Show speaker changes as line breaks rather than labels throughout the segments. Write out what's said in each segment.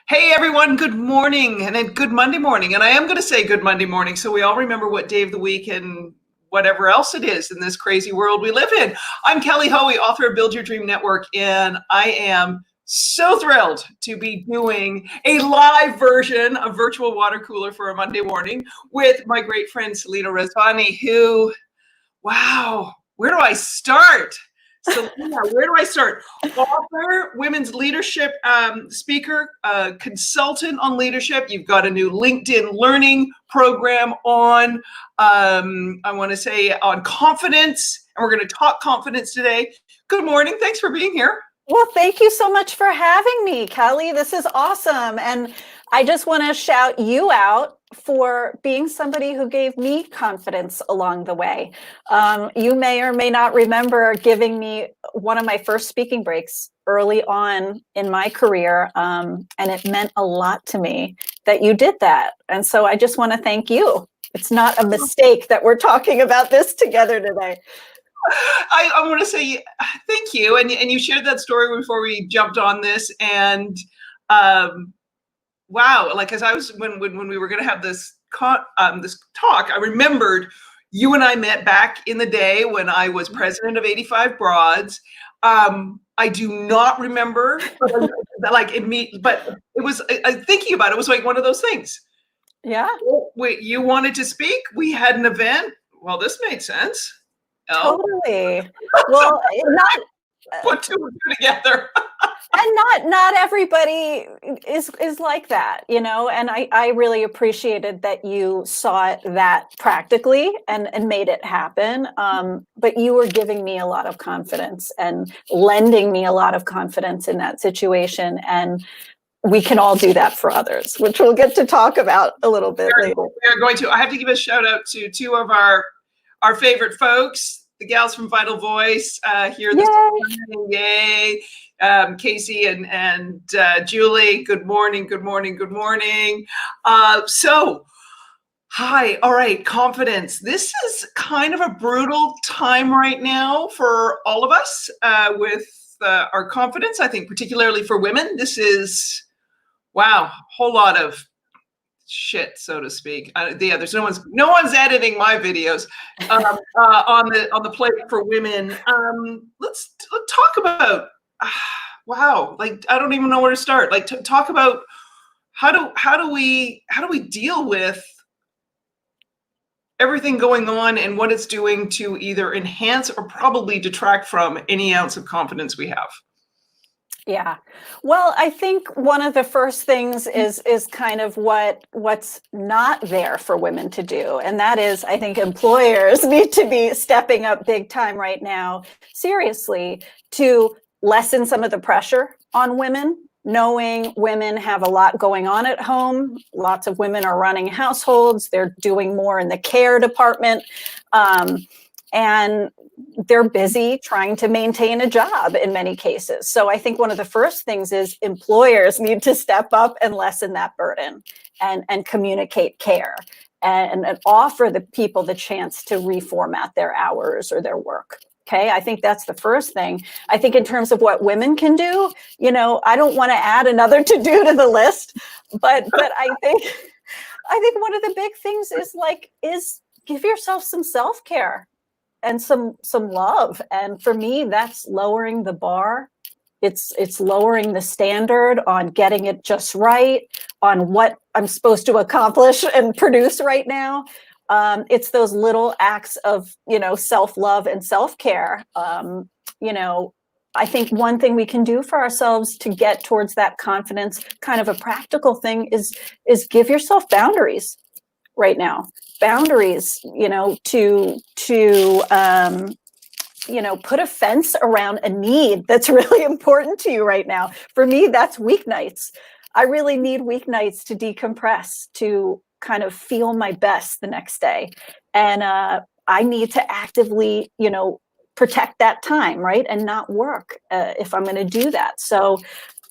Hey everyone, good morning and then good Monday morning. And I am going to say good Monday morning so we all remember what day of the week and whatever else it is in this crazy world we live in. I'm Kelly Hoey, author of Build Your Dream Network, and I am so thrilled to be doing a live version of Virtual Water Cooler for a Monday morning with my great friend Selena Rezvani, who, wow, where do I start? Selena, where do I start? Author, women's leadership speaker, consultant on leadership. You've got a new LinkedIn learning program on, I want to say, on confidence. And we're going to talk confidence today. Good morning. Thanks for being here.
Well, thank you so much for having me, Kelly. This is awesome. And I just want to shout you out for being somebody who gave me confidence along the way. You may or may not remember giving me one of my first speaking breaks early on in my career. And it meant a lot to me that you did that. And so I just want to thank you. It's not a mistake that we're talking about this together today.
I want to say thank you. And you shared that story before we jumped on this. And wow, like as I was when we were going to have this this talk, I remembered you and I met back in the day when I was president of 85 Broads. I do not remember like but it was thinking about it, was like one of those things.
Yeah.
You wanted to speak. We had an event. Well, this made sense.
Totally. Well, not
put two and two together.
And not everybody is like that, you know, and I really appreciated that you saw that practically and made it happen. But you were giving me a lot of confidence and lending me a lot of confidence in that situation. And we can all do that for others, which we'll get to talk about a little bit later.
We're going to. I have to give a shout out to two of our favorite folks, the gals from Vital Voice here this morning. Yay. Casey and Julie, good morning, good morning, good morning. So, hi, all right, confidence. This is kind of a brutal time right now for all of us with our confidence. I think particularly for women, this is, wow, a whole lot of shit, so to speak. There's no one's editing my videos on the plate for women. Let's talk about. Wow, like I don't even know where to start. Like talk about how do we deal with everything going on and what it's doing to either enhance or probably detract from any ounce of confidence we have.
Yeah. Well, I think one of the first things is kind of what's not there for women to do. And that is, I think employers need to be stepping up big time right now, seriously, to lessen some of the pressure on women, knowing women have a lot going on at home. Lots of women are running households. They're doing more in the care department. And they're busy trying to maintain a job in many cases. So I think one of the first things is employers need to step up and lessen that burden and communicate care and offer the people the chance to reformat their hours or their work. Okay, I think that's the first thing. I think in terms of what women can do, you know, I don't want to add another to-do to the list, but I think one of the big things is give yourself some self-care and some love. And for me, that's lowering the bar. It's lowering the standard on getting it just right, on what I'm supposed to accomplish and produce right now. It's those little acts of, you know, self-love and self-care. You know, I think one thing we can do for ourselves to get towards that confidence, kind of a practical thing, is give yourself boundaries right now. Boundaries, you know, to you know, put a fence around a need that's really important to you right now. For me, that's weeknights. I really need weeknights to decompress, to kind of feel my best the next day. And I need to actively, you know, protect that time, right? And not work if I'm going to do that. So,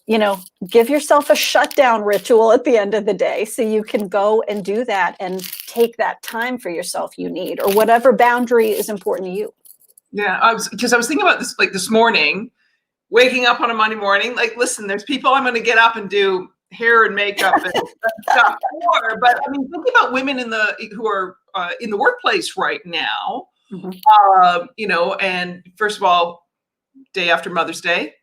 you know, give yourself a shutdown ritual at the end of the day so you can go and do that and take that time for yourself you need, or whatever boundary is important to you.
Yeah, because I was thinking about this like this morning, waking up on a Monday morning, like, listen, there's people I'm going to get up and do hair and makeup and stuff for. But I mean, thinking about women who are in the workplace right now, you know, and first of all, day after Mother's Day.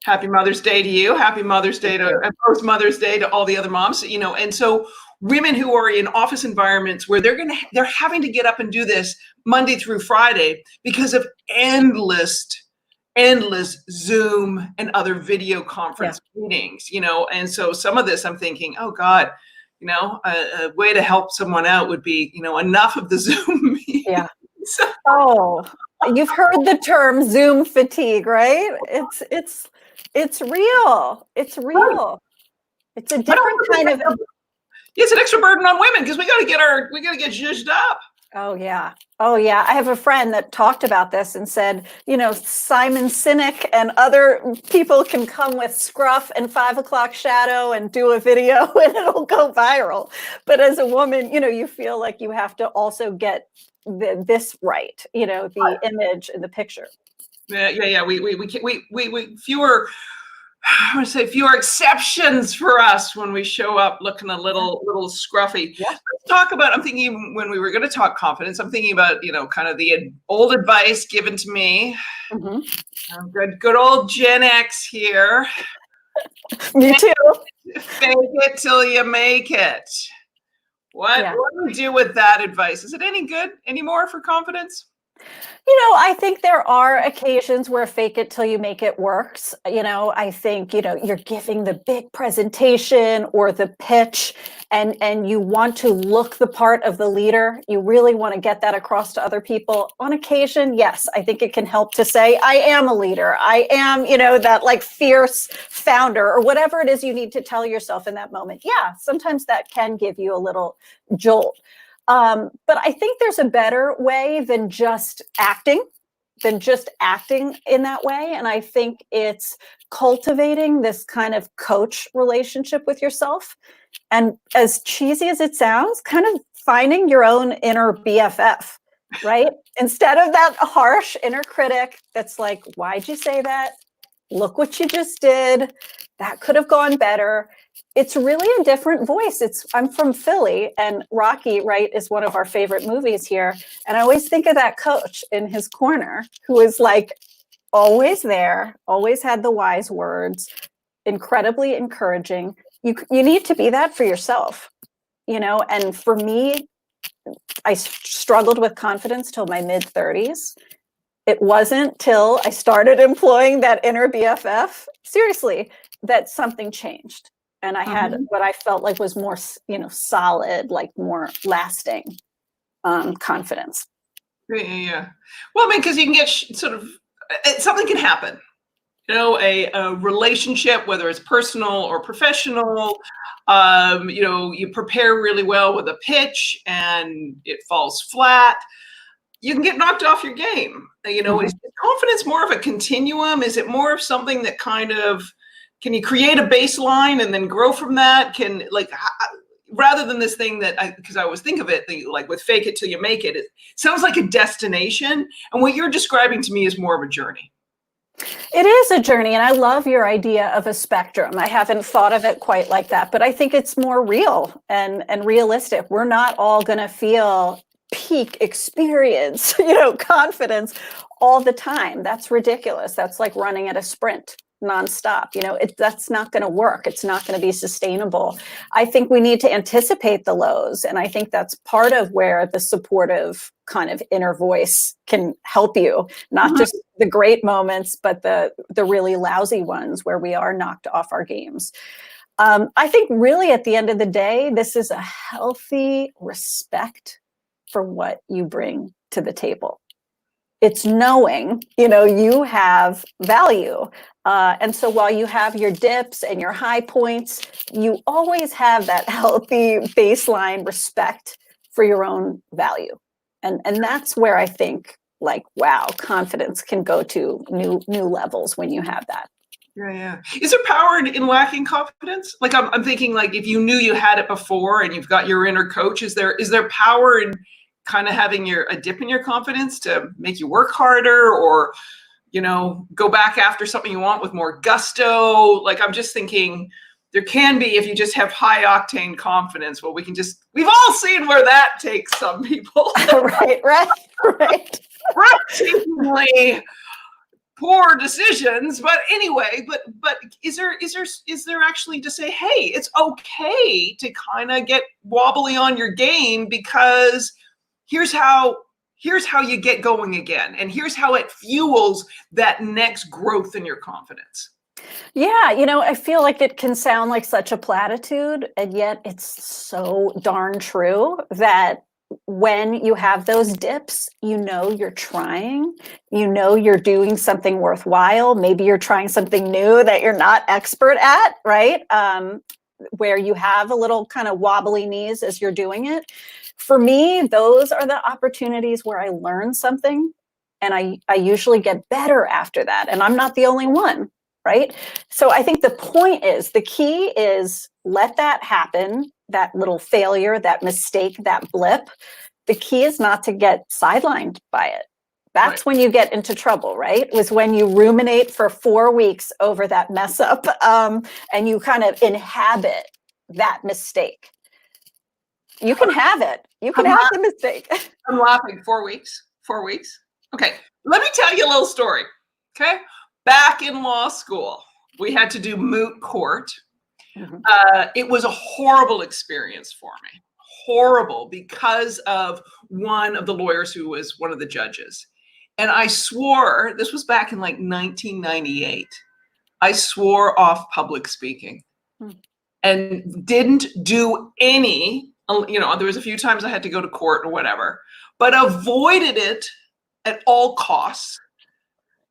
Happy Mother's Day to you. Happy Mother's Day and post Mother's Day to all the other moms, you know. And so women who are in office environments where they're having to get up and do this Monday through Friday because of endless Zoom and other video conference meetings, you know. And so some of this I'm thinking, oh God, you know, a way to help someone out would be, you know, enough of the Zoom meetings.
Yeah. Oh, you've heard the term Zoom fatigue, right? It's real. It's real. It's a different kind of.
It's an extra burden on women because we got to get zhuzhed up.
Oh yeah. Oh yeah. I have a friend that talked about this and said, you know, Simon Sinek and other people can come with scruff and 5 o'clock shadow and do a video and it'll go viral. But as a woman, you know, you feel like you have to also get this right, you know, the image and the picture.
Yeah. We fewer. I want to say fewer exceptions for us when we show up looking a little scruffy.
Yeah.
Let's talk about, I'm thinking when we were going to talk confidence, I'm thinking about, you know, kind of the old advice given to me. Good old Gen X here.
Me too.
Fake it till you make it. What do we do with that advice? Is it any good anymore for confidence?
You know, I think there are occasions where fake it till you make it works. You know, I think, you know, you're giving the big presentation or the pitch and you want to look the part of the leader. You really want to get that across to other people. On occasion, yes, I think it can help to say, I am a leader. I am, you know, that like fierce founder or whatever it is you need to tell yourself in that moment. Yeah, sometimes that can give you a little jolt. But I think there's a better way than just acting in that way. And I think it's cultivating this kind of coach relationship with yourself. And as cheesy as it sounds, kind of finding your own inner BFF, right? Instead of that harsh inner critic that's like, why'd you say that? Look what you just did. That could have gone better. It's really a different voice. I'm from Philly, and Rocky, right, is one of our favorite movies here. And I always think of that coach in his corner who is like always there, always had the wise words, incredibly encouraging. You need to be that for yourself, you know. And for me, I struggled with confidence till my mid-30s. It wasn't till I started employing that inner BFF, seriously, that something changed. And I had what I felt like was more, you know, solid, like more lasting confidence.
Yeah. Well, I mean, because you can get something can happen. You know, a relationship, whether it's personal or professional, you know, you prepare really well with a pitch and it falls flat. You can get knocked off your game. You know, is confidence more of a continuum? Is it more of something that kind of, can you create a baseline and then grow from that? Can, like, rather than this thing that because I always think of it like with fake it till you make it, it sounds like a destination. And what you're describing to me is more of a journey.
It is a journey. And I love your idea of a spectrum. I haven't thought of it quite like that, but I think it's more real and realistic. We're not all going to feel peak experience, you know, confidence all the time. That's ridiculous. That's like running at a sprint nonstop. You know, that's not going to work. It's not going to be sustainable. I think we need to anticipate the lows. And I think that's part of where the supportive kind of inner voice can help you, not just the great moments, but the really lousy ones where we are knocked off our games. I think really at the end of the day, this is a healthy respect for what you bring to the table. It's knowing, you know, you have value. And so while you have your dips and your high points, you always have that healthy baseline respect for your own value. And that's where I think, like, wow, confidence can go to new levels when you have that.
Yeah. Is there power in lacking confidence? Like I'm thinking, like, if you knew you had it before and you've got your inner coach, is there power in kind of having a dip in your confidence to make you work harder, or, you know, go back after something you want with more gusto? Like, I'm just thinking, there can be if you just have high octane confidence. Well, we've all seen where that takes some people.
Right.
Frustratingly poor decisions. But anyway, but is there actually to say, hey, it's okay to kind of get wobbly on your game, because here's how you get going again, and here's how it fuels that next growth in your confidence.
Yeah, I feel like it can sound like such a platitude, and yet it's so darn true that when you have those dips, you're trying, you're doing something worthwhile. Maybe you're trying something new that you're not expert at, right? Where you have a little kind of wobbly knees as you're doing it. For me, those are the opportunities where I learn something, and I usually get better after that. And I'm not the only one, right? So I think the key is let that happen, that little failure, that mistake, that blip. The key is not to get sidelined by it. That's right. When you get into trouble, right? Was when you ruminate for 4 weeks over that mess up, and you kind of inhabit that mistake. You can have it. You can have the mistake.
I'm laughing. 4 weeks. 4 weeks. Okay. Let me tell you a little story. Okay. Back in law school, we had to do moot court. Mm-hmm. It was a horrible experience for me. Horrible, because of one of the lawyers who was one of the judges. And I swore, this was back in like 1998, I swore off public speaking and didn't do any, there was a few times I had to go to court or whatever, but avoided it at all costs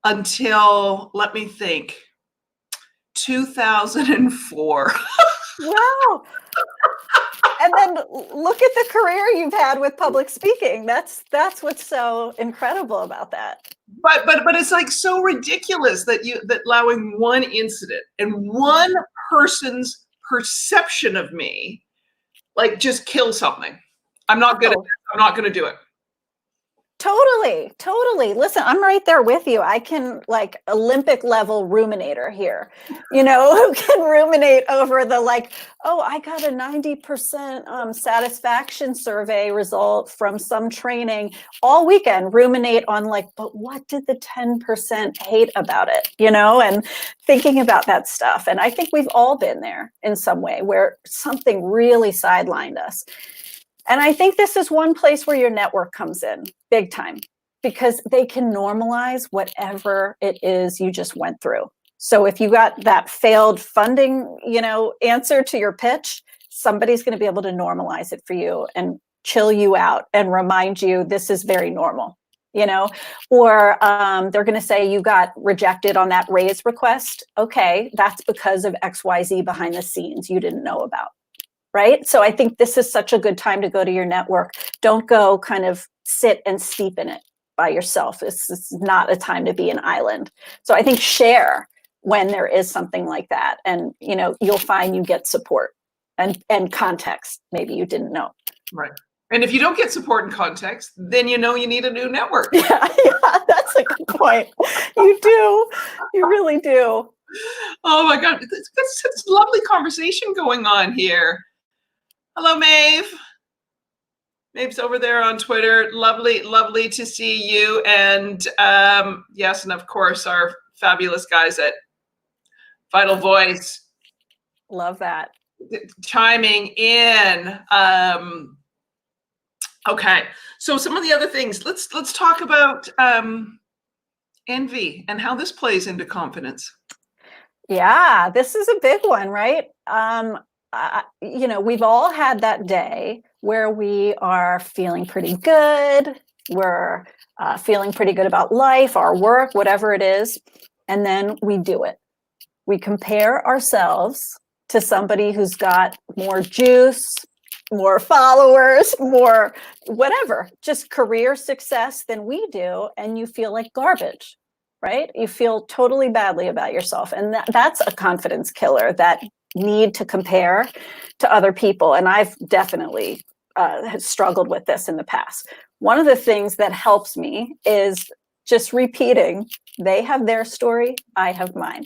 until, let me think, 2004.
Wow. And then look at the career you've had with public speaking. That's what's so incredible about that.
But it's like so ridiculous that allowing one incident and one person's perception of me, like, just kill something. I'm not going to do it.
Totally. Listen, I'm right there with you. I can, like, Olympic level ruminator here, who can ruminate over the, like, oh, I got a 90% satisfaction survey result from some training all weekend, ruminate on, like, but what did the 10% hate about it, and thinking about that stuff. And I think we've all been there in some way where something really sidelined us. And I think this is one place where your network comes in big time, because they can normalize whatever it is you just went through. So if you got that failed funding, answer to your pitch, somebody's going to be able to normalize it for you and chill you out and remind you this is very normal, or they're going to say you got rejected on that raise request. Okay, that's because of XYZ behind the scenes you didn't know about. Right? So I think this is such a good time to go to your network. Don't go kind of sit and steep in it by yourself. It's not a time to be an island. So I think share when there is something like that. And, you'll find you get support and context maybe you didn't know.
Right. And if you don't get support and context, then you need a new network.
Yeah, that's a good point. You do. You really do.
Oh my God. That's such a lovely conversation going on here. Hello, Maeve. Maeve's over there on Twitter. Lovely to see you. And yes, and of course, our fabulous guys at Vital Voice.
Love that.
Chiming in. Okay, so some of the other things. Let's talk about envy and how this plays into confidence.
Yeah, this is a big one, right? We've all had that day where we are feeling pretty good. We're feeling pretty good about life, our work, whatever it is. And then we do it. We compare ourselves to somebody who's got more juice, more followers, more whatever, just career success than we do. And you feel like garbage, right? You feel totally badly about yourself. And that's a confidence killer, that need to compare to other people. And I've definitely struggled with this in the past. One of the things that helps me is just repeating, they have their story, I have mine.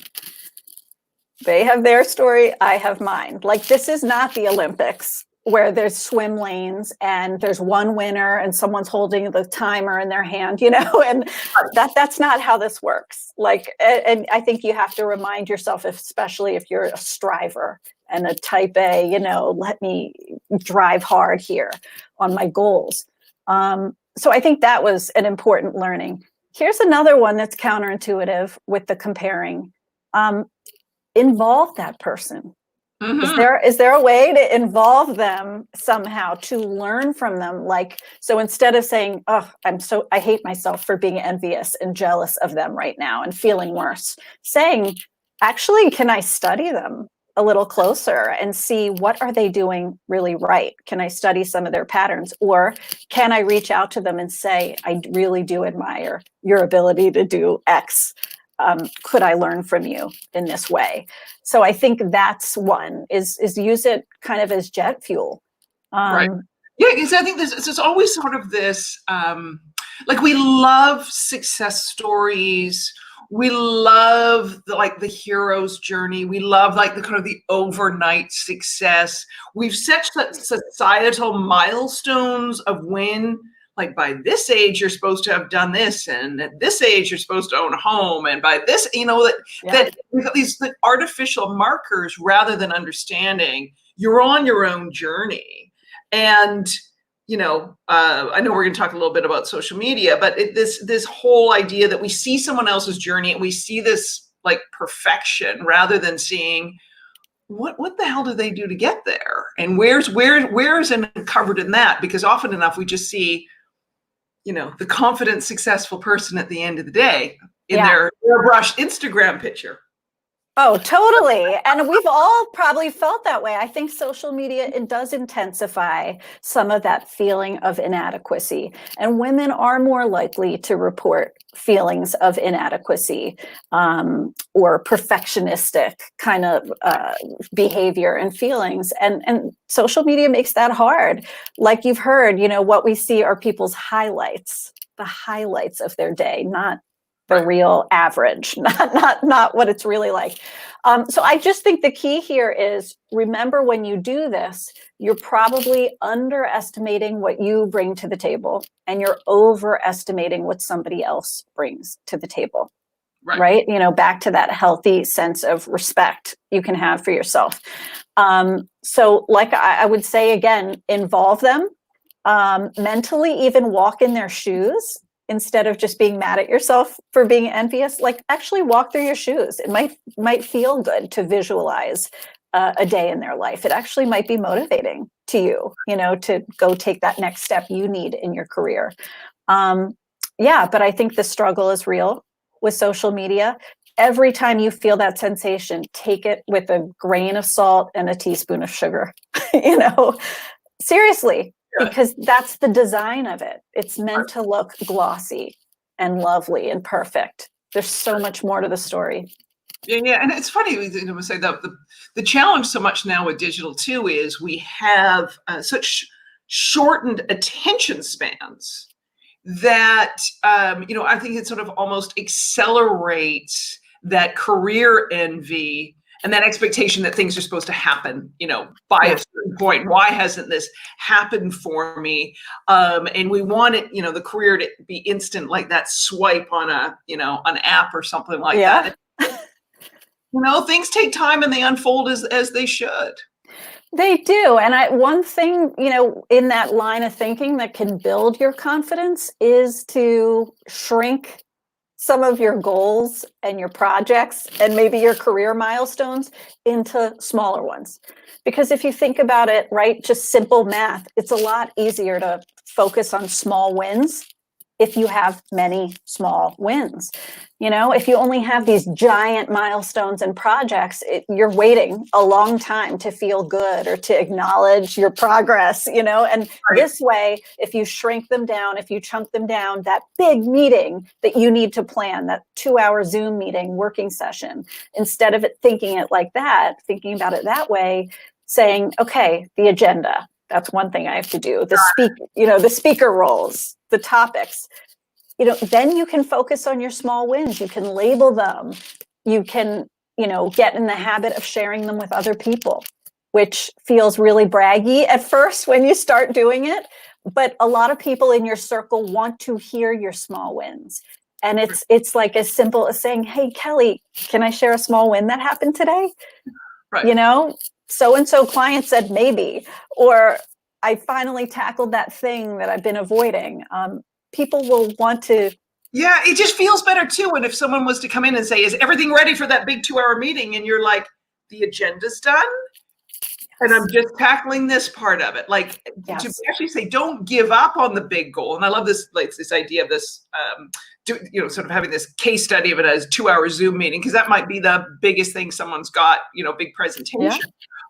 They have their story, I have mine. Like, this is not the Olympics where there's swim lanes and there's one winner and someone's holding the timer in their hand, and that's not how this works. Like, and I think you have to remind yourself, especially if you're a striver and a type A, let me drive hard here on my goals. So I think that was an important learning. Here's another one that's counterintuitive with the comparing. Involve that person.
Mm-hmm.
Is there a way to involve them somehow, to learn from them? Like, so instead of saying, oh, I hate myself for being envious and jealous of them right now and feeling worse, saying, actually, can I study them a little closer and see what are they doing really right? Can I study some of their patterns? Or can I reach out to them and say, I really do admire your ability to do X. Could I learn from you in this way? So I think that's one, is use it kind of as jet fuel.
Right. Yeah, because I think there's always sort of this, like, we love success stories. We love the hero's journey. We love the kind of the overnight success. We've set societal milestones of when, like, by this age you're supposed to have done this, and at this age you're supposed to own a home, and by this, that we've got these artificial markers rather than understanding you're on your own journey. And I know we're going to talk a little bit about social media, but this whole idea that we see someone else's journey and we see this like perfection rather than seeing what the hell do they do to get there, and where's covered in that, because often enough we just see the confident, successful person at the end of the day in their airbrushed Instagram picture.
Oh, totally. And we've all probably felt that way. I think social media, it does intensify some of that feeling of inadequacy. And women are more likely to report feelings of inadequacy or perfectionistic kind of behavior and feelings. And social media makes that hard. Like you've heard, what we see are people's highlights, the highlights of their day, not the real average, not what it's really like. So I just think the key here is, remember, when you do this, you're probably underestimating what you bring to the table, and you're overestimating what somebody else brings to the table. Right? Back to that healthy sense of respect you can have for yourself. So like I would say, again, involve them mentally, even walk in their shoes. Instead of just being mad at yourself for being envious, like, actually walk through your shoes. It might feel good to visualize a day in their life. It actually might be motivating to you, to go take that next step you need in your career. But I think the struggle is real with social media. Every time you feel that sensation, take it with a grain of salt and a teaspoon of sugar, seriously. Because that's the design of it. It's meant to look glossy and lovely and perfect. There's so much more to the story.
Yeah, and it's funny to say that the challenge so much now with digital too is we have such shortened attention spans that I think it sort of almost accelerates that career envy and that expectation that things are supposed to happen, by a certain point. Why hasn't this happened for me? And we want it, the career to be instant, like that swipe on an app or something like that. Things take time and they unfold as they should.
They do. And one thing, in that line of thinking that can build your confidence is to shrink some of your goals and your projects and maybe your career milestones into smaller ones. Because if you think about it, right, just simple math, it's a lot easier to focus on small wins if you have many small wins. If you only have these giant milestones and projects, you're waiting a long time to feel good or to acknowledge your progress, and this way, if you shrink them down, if you chunk them down, that big meeting that you need to plan, that 2-hour Zoom meeting, working session, instead of thinking about it that way, saying, okay, the agenda, that's one thing I have to do. The speaker roles, the topics, then you can focus on your small wins. You can label them. You can get in the habit of sharing them with other people, which feels really braggy at first when you start doing it. But a lot of people in your circle want to hear your small wins. And it's like as simple as saying, hey, Kelly, can I share a small win that happened today?
Right.
So-and-so client said maybe, or I finally tackled that thing that I've been avoiding. People will want to.
Yeah, it just feels better too. And if someone was to come in and say, is everything ready for that big 2-hour meeting? And you're like, the agenda's done. And I'm just tackling this part of it. Like to actually say, don't give up on the big goal. And I love this, like this idea of this, sort of having this case study of it as 2-hour Zoom meeting, because that might be the biggest thing someone's got, big presentation. Yeah.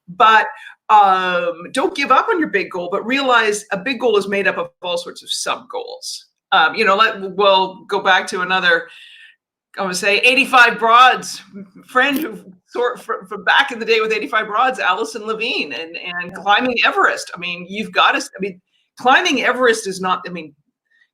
But don't give up on your big goal, but realize a big goal is made up of all sorts of sub goals. We'll go back to another, I would say 85 Broads friend who from back in the day with 85 Broads, Allison Levine, and climbing Everest. I mean, climbing Everest is not,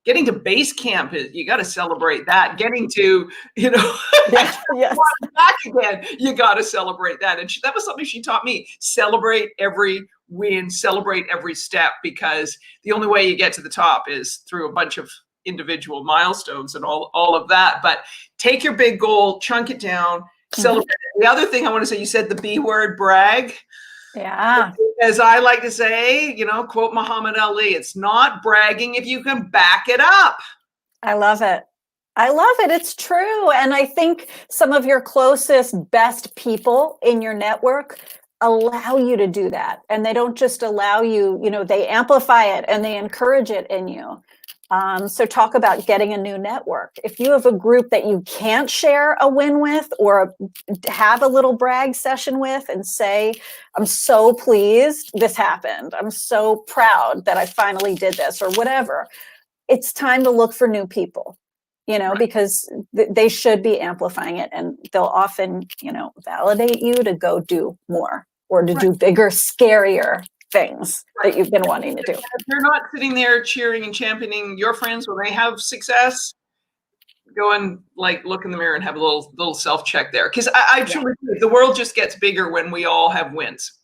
getting to base camp is, you got to celebrate that. Getting to,
yes.
back again, you got to celebrate that. And that was something she taught me. Celebrate every win, celebrate every step, because the only way you get to the top is through a bunch of individual milestones and all of that. But take your big goal, chunk it down, celebrate it. The other thing I want to say, you said the B word, brag.
Yeah.
As I like to say, quote Muhammad Ali, it's not bragging if you can back it up.
I love it. It's true. And I think some of your closest, best people in your network allow you to do that. And they don't just allow you, they amplify it and they encourage it in you. So talk about getting a new network. If you have a group that you can't share a win with or have a little brag session with and say, I'm so pleased this happened. I'm so proud that I finally did this or whatever. It's time to look for new people, because they should be amplifying it, and they'll often, validate you to go do more or to do bigger, scarier things that you've been wanting to do.
If you're not sitting there cheering and championing your friends when they have success, go and look in the mirror and have a little self-check there. Because I truly believe the world just gets bigger when we all have wins.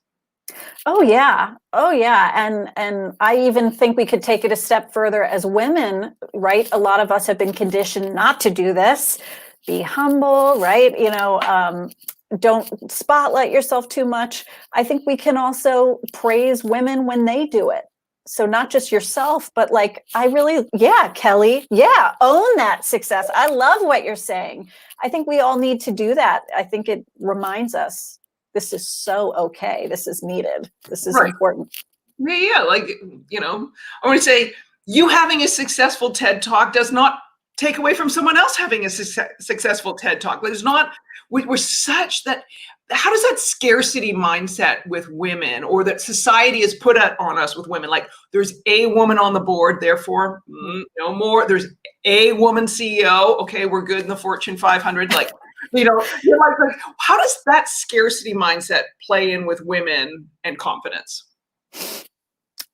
Oh yeah. And I even think we could take it a step further as women, right? A lot of us have been conditioned not to do this. Be humble, right? Don't spotlight yourself too much. I think we can also praise women when they do it. So not just yourself, but Kelly, own that success. I love what you're saying. I think we all need to do that. I think it reminds us this is so okay. This is needed. This is important.
Yeah. I want to say you having a successful TED Talk does not take away from someone else having a successful TED Talk. We're such that, how does that scarcity mindset with women, or that society has put on us with women? Like, there's a woman on the board, therefore no more. There's a woman CEO. Okay, we're good in the Fortune 500. You're like, how does that scarcity mindset play in with women and confidence?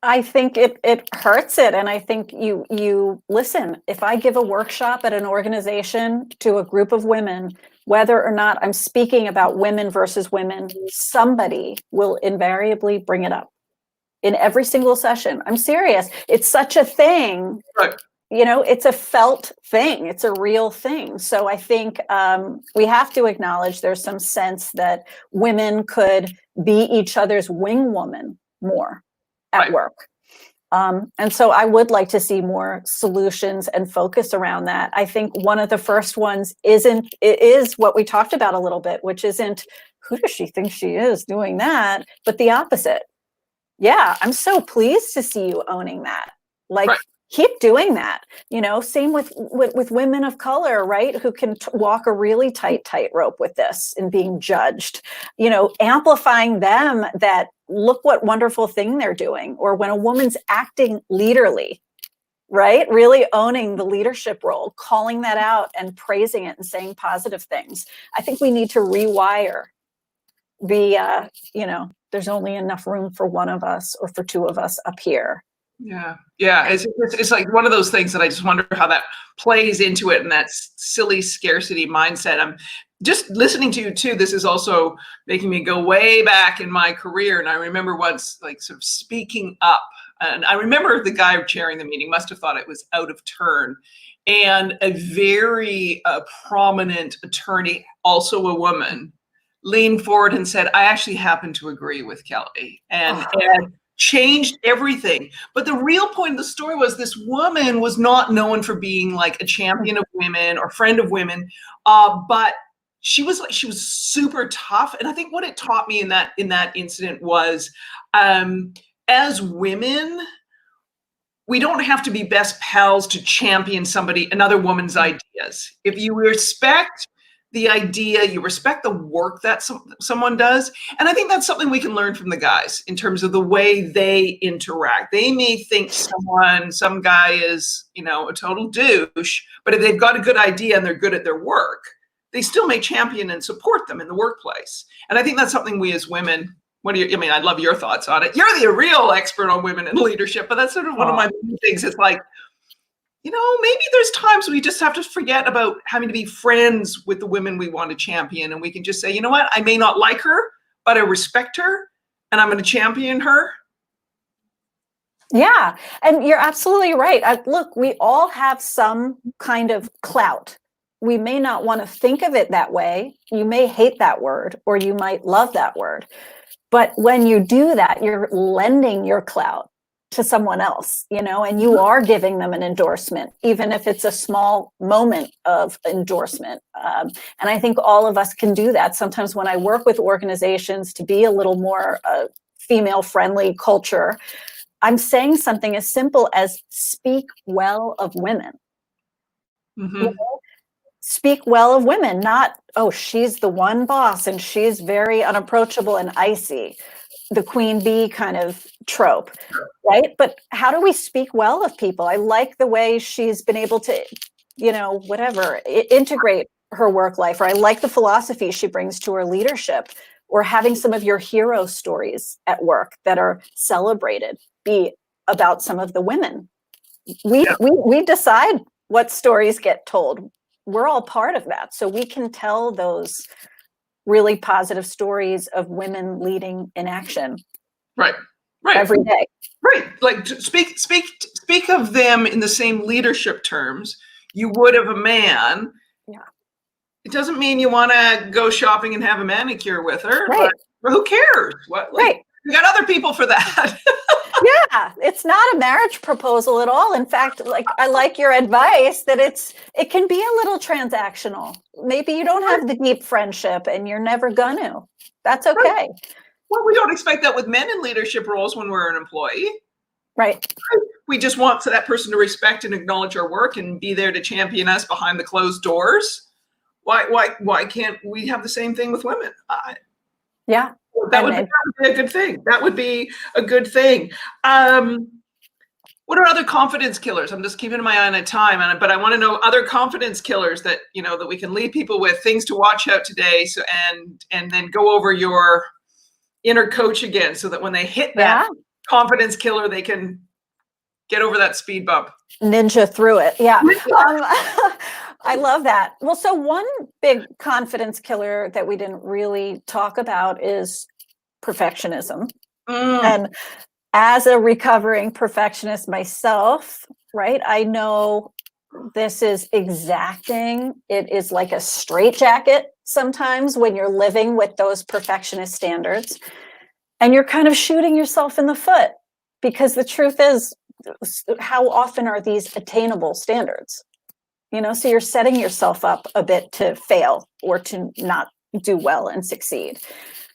I think it hurts it. And I think you listen, if I give a workshop at an organization to a group of women, whether or not I'm speaking about women versus women, somebody will invariably bring it up in every single session. I'm serious. It's such a thing.
Right.
It's a felt thing. It's a real thing. So I think we have to acknowledge there's some sense that women could be each other's wing woman more at work. And so I would like to see more solutions and focus around that. I think one of the first ones is what we talked about a little bit, which isn't who does she think she is doing that, but the opposite. Yeah, I'm so pleased to see you owning that. Keep doing that. Same with women of color, right? Who can walk a really tightrope with this and being judged, amplifying them that look what wonderful thing they're doing. Or when a woman's acting leaderly, right? Really owning the leadership role, calling that out and praising it and saying positive things. I think we need to rewire the, there's only enough room for one of us or for two of us up here.
Yeah. It's like one of those things that I just wonder how that plays into it, and that silly scarcity mindset. just listening to you too, this is also making me go way back in my career. And I remember once like sort of speaking up, and I remember the guy chairing the meeting must have thought it was out of turn. And a very prominent attorney, also a woman, leaned forward and said, I actually happen to agree with Kelly, and changed everything. But the real point of the story was this woman was not known for being like a champion of women or friend of women, but she was super tough. And I think what it taught me in that incident was, as women, we don't have to be best pals to champion another woman's ideas. If you respect the idea, you respect the work that someone does. And I think that's something we can learn from the guys in terms of the way they interact. They may think some guy is, a total douche, but if they've got a good idea and they're good at their work, they still may champion and support them in the workplace. And I think that's something we as women, I'd love your thoughts on it. You're the real expert on women in leadership, but that's sort of one of my things. It's like, maybe there's times we just have to forget about having to be friends with the women we want to champion. And we can just say, you know what, I may not like her, but I respect her and I'm going to champion her.
Yeah. And you're absolutely right. Look, we all have some kind of clout. We may not want to think of it that way. You may hate that word, or you might love that word. But when you do that, you're lending your clout to someone else, and you are giving them an endorsement, even if it's a small moment of endorsement. And I think all of us can do that. Sometimes when I work with organizations to be a little more female-friendly culture, I'm saying something as simple as speak well of women.
Mm-hmm.
Speak well of women, not, oh, she's the one boss and she's very unapproachable and icy, the queen bee kind of trope, right? But how do we speak well of people? I like the way she's been able to, integrate her work life, or I like the philosophy she brings to her leadership, or having some of your hero stories at work that are celebrated be about some of the women. We decide what stories get told. We're all part of that. So we can tell those really positive stories of women leading in action.
Right.
Every day.
Right. Like speak of them in the same leadership terms you would of a man.
Yeah.
It doesn't mean you want to go shopping and have a manicure with her.
Right.
But who cares?
Right.
We got other people for that.
Yeah, it's not a marriage proposal at all. In fact, I like your advice that it can be a little transactional. Maybe you don't have the deep friendship and you're never gonna. That's okay.
Right. Well, we don't expect that with men in leadership roles when we're an employee.
Right.
We just want that person to respect and acknowledge our work and be there to champion us behind the closed doors. Why can't we have the same thing with women?
Yeah.
That would be a good thing. That would be a good thing. What are other confidence killers? I'm just keeping my eye on time, but I want to know other confidence killers that that we can leave people with, things to watch out today. So and then go over your inner coach again, so that when they hit that confidence killer, they can get over that speed bump.
Ninja through it. Yeah. I love that. Well, so one big confidence killer that we didn't really talk about is perfectionism. And as a recovering perfectionist myself, right, I know this is exacting. It is like a straitjacket sometimes when you're living with those perfectionist standards, and you're kind of shooting yourself in the foot, because the truth is, how often are these attainable standards? So you're setting yourself up a bit to fail or to not do well and succeed.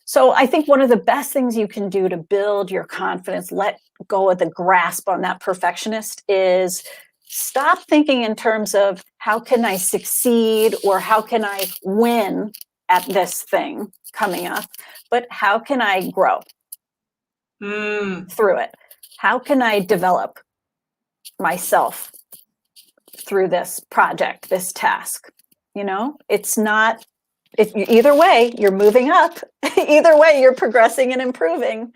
So I think one of the best things you can do to build your confidence, let go of the grasp on that perfectionist, is stop thinking in terms of how can I succeed or how can I win at this thing coming up, but how can I grow through it? How can I develop myself through this project, this task? It's not, either way, you're moving up. Either way, you're progressing and improving,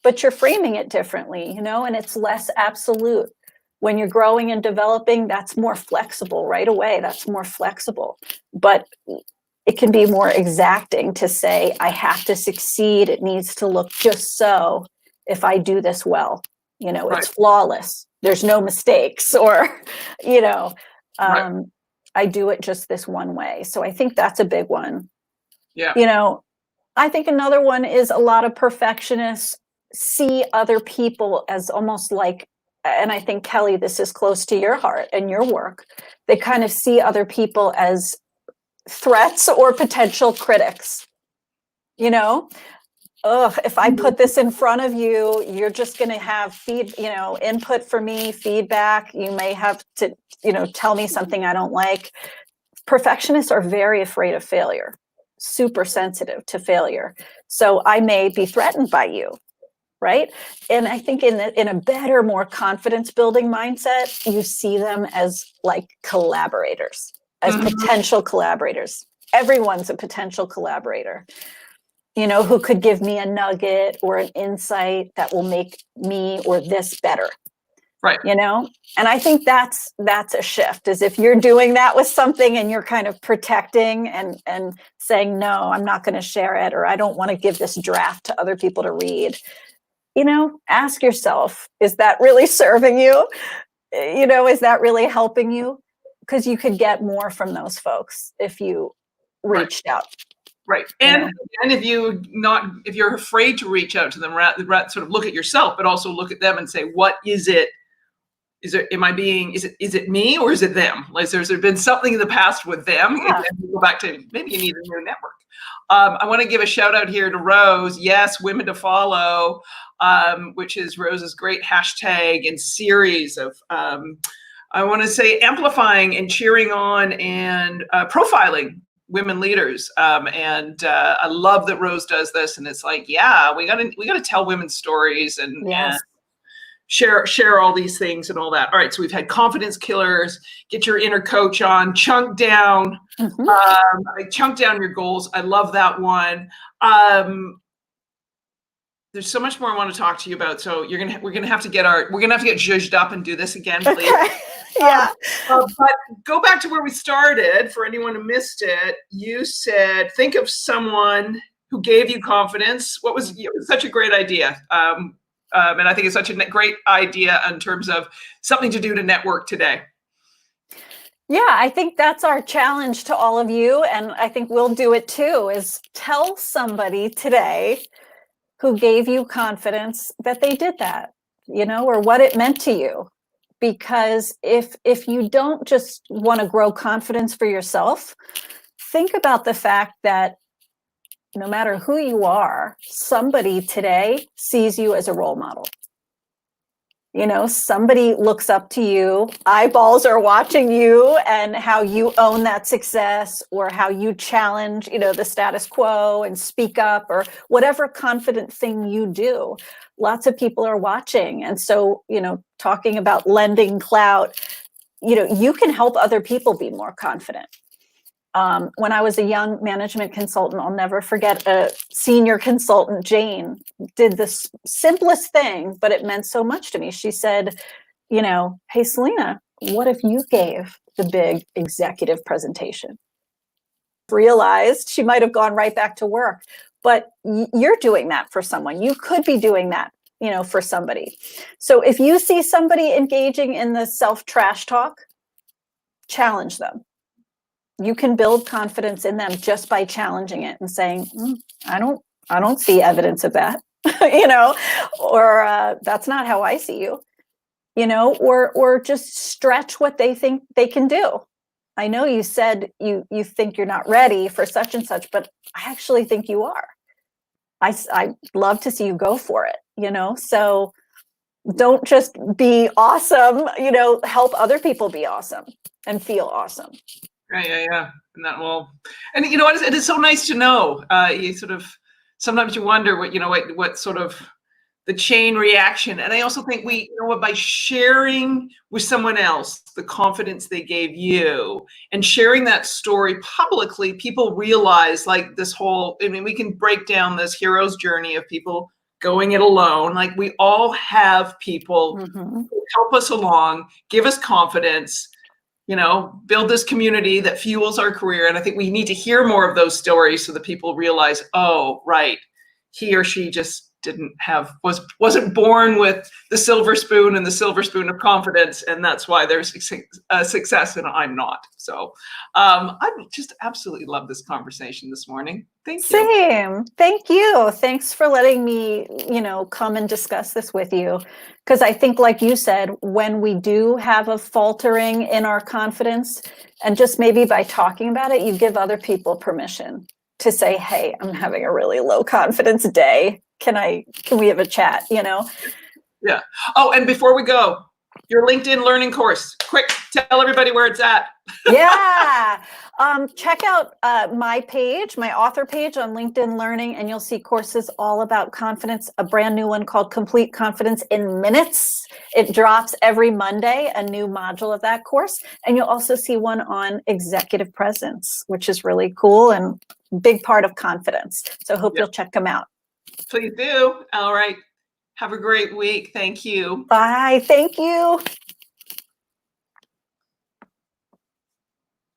but you're framing it differently, and it's less absolute. When you're growing and developing, that's more flexible right away. That's more flexible. But it can be more exacting to say, I have to succeed. It needs to look just so if I do this well. You know, it's flawless. There's no mistakes, or, you know, I do it just this one way. So I think that's a big one.
Yeah.
You know, I think another one is a lot of perfectionists see other people as almost like, and I think, Kelly, this is close to your heart and your work. They kind of see other people as threats or potential critics. You know, if I put this in front of you, you're just going to have input for me, feedback. You may have to, tell me something I don't like. Perfectionists are very afraid of failure, super sensitive to failure. So I may be threatened by you, right? And I think in a better, more confidence building mindset, you see them as like collaborators, as potential collaborators. Everyone's a potential collaborator, who could give me a nugget or an insight that will make me or this better.
Right.
And I think that's a shift, is if you're doing that with something and you're kind of protecting and saying, no, I'm not going to share it, or I don't want to give this draft to other people to read. Ask yourself, is that really serving you? Is that really helping you? Because you could get more from those folks if you reached out.
Right. And if you're afraid to reach out to them, sort of look at yourself, but also look at them and say, what is it? Is it me, or is it them? Like, there's been something in the past with them.
Yeah.
And go back to, maybe you need a new network. I want to give a shout out here to Rose. Yes, Women to Follow, which is Rose's great hashtag and series of, I want to say, amplifying and cheering on and profiling women leaders. And I love that Rose does this. And it's like, yeah, we gotta tell women's stories and,
yes.
and share all these things and all that. All right, so we've had confidence killers, get your inner coach on, chunk down, chunk down your goals. I love that one. There's so much more I want to talk to you about. So we're gonna have to get zhuzhed up and do this again, please.
Okay. Yeah.
But go back to where we started. For anyone who missed it, you said, think of someone who gave you confidence. It was such a great idea. And I think it's such a great idea in terms of something to do to network today.
Yeah, I think that's our challenge to all of you. And I think we'll do it too, is tell somebody today who gave you confidence that they did that, or what it meant to you. Because if you don't just want to grow confidence for yourself, think about the fact that no matter who you are, somebody today sees you as a role model. Somebody looks up to you, eyeballs are watching you and how you own that success, or how you challenge, the status quo and speak up, or whatever confident thing you do. Lots of people are watching. And so, talking about lending clout, you can help other people be more confident. When I was a young management consultant, I'll never forget, a senior consultant, Jane, did the simplest thing, but it meant so much to me. She said, hey, Selena, what if you gave the big executive presentation? Realized she might have gone right back to work, but you're doing that for someone. You could be doing that, for somebody. So if you see somebody engaging in the self-trash talk, challenge them. You can build confidence in them just by challenging it and saying, I don't see evidence of that, or that's not how I see you, or just stretch what they think they can do. I know you said you think you're not ready for such and such, but I actually think you are. I'd love to see you go for it, so don't just be awesome, help other people be awesome and feel awesome.
Yeah. And that and it is so nice to know. You sort of, sometimes you wonder what sort of the chain reaction. And I also think by sharing with someone else the confidence they gave you and sharing that story publicly, people realize, like, this whole, we can break down this hero's journey of people going it alone. Like, we all have people who help us along, give us confidence, build this community that fuels our career. And I think we need to hear more of those stories so that people realize, oh, right, he or she just wasn't born with the silver spoon and the silver spoon of confidence, and that's why there's success and I'm not. So I just absolutely love this conversation this morning. Thank you.
Same. Thank you. Thanks for letting me, come and discuss this with you. Because I think, like you said, when we do have a faltering in our confidence, and just maybe by talking about it, you give other people permission to say, hey, I'm having a really low confidence day. Can we have a chat,
Yeah. Oh, and before we go, your LinkedIn learning course, quick, tell everybody where it's at.
Yeah. Check out my page, my author page on LinkedIn Learning, and you'll see courses all about confidence, a brand new one called Complete Confidence in Minutes. It drops every Monday, a new module of that course. And you'll also see one on executive presence, which is really cool and big part of confidence. So hope you'll check them out.
Please do. All right. Have a great week. Thank you.
Bye. Thank you.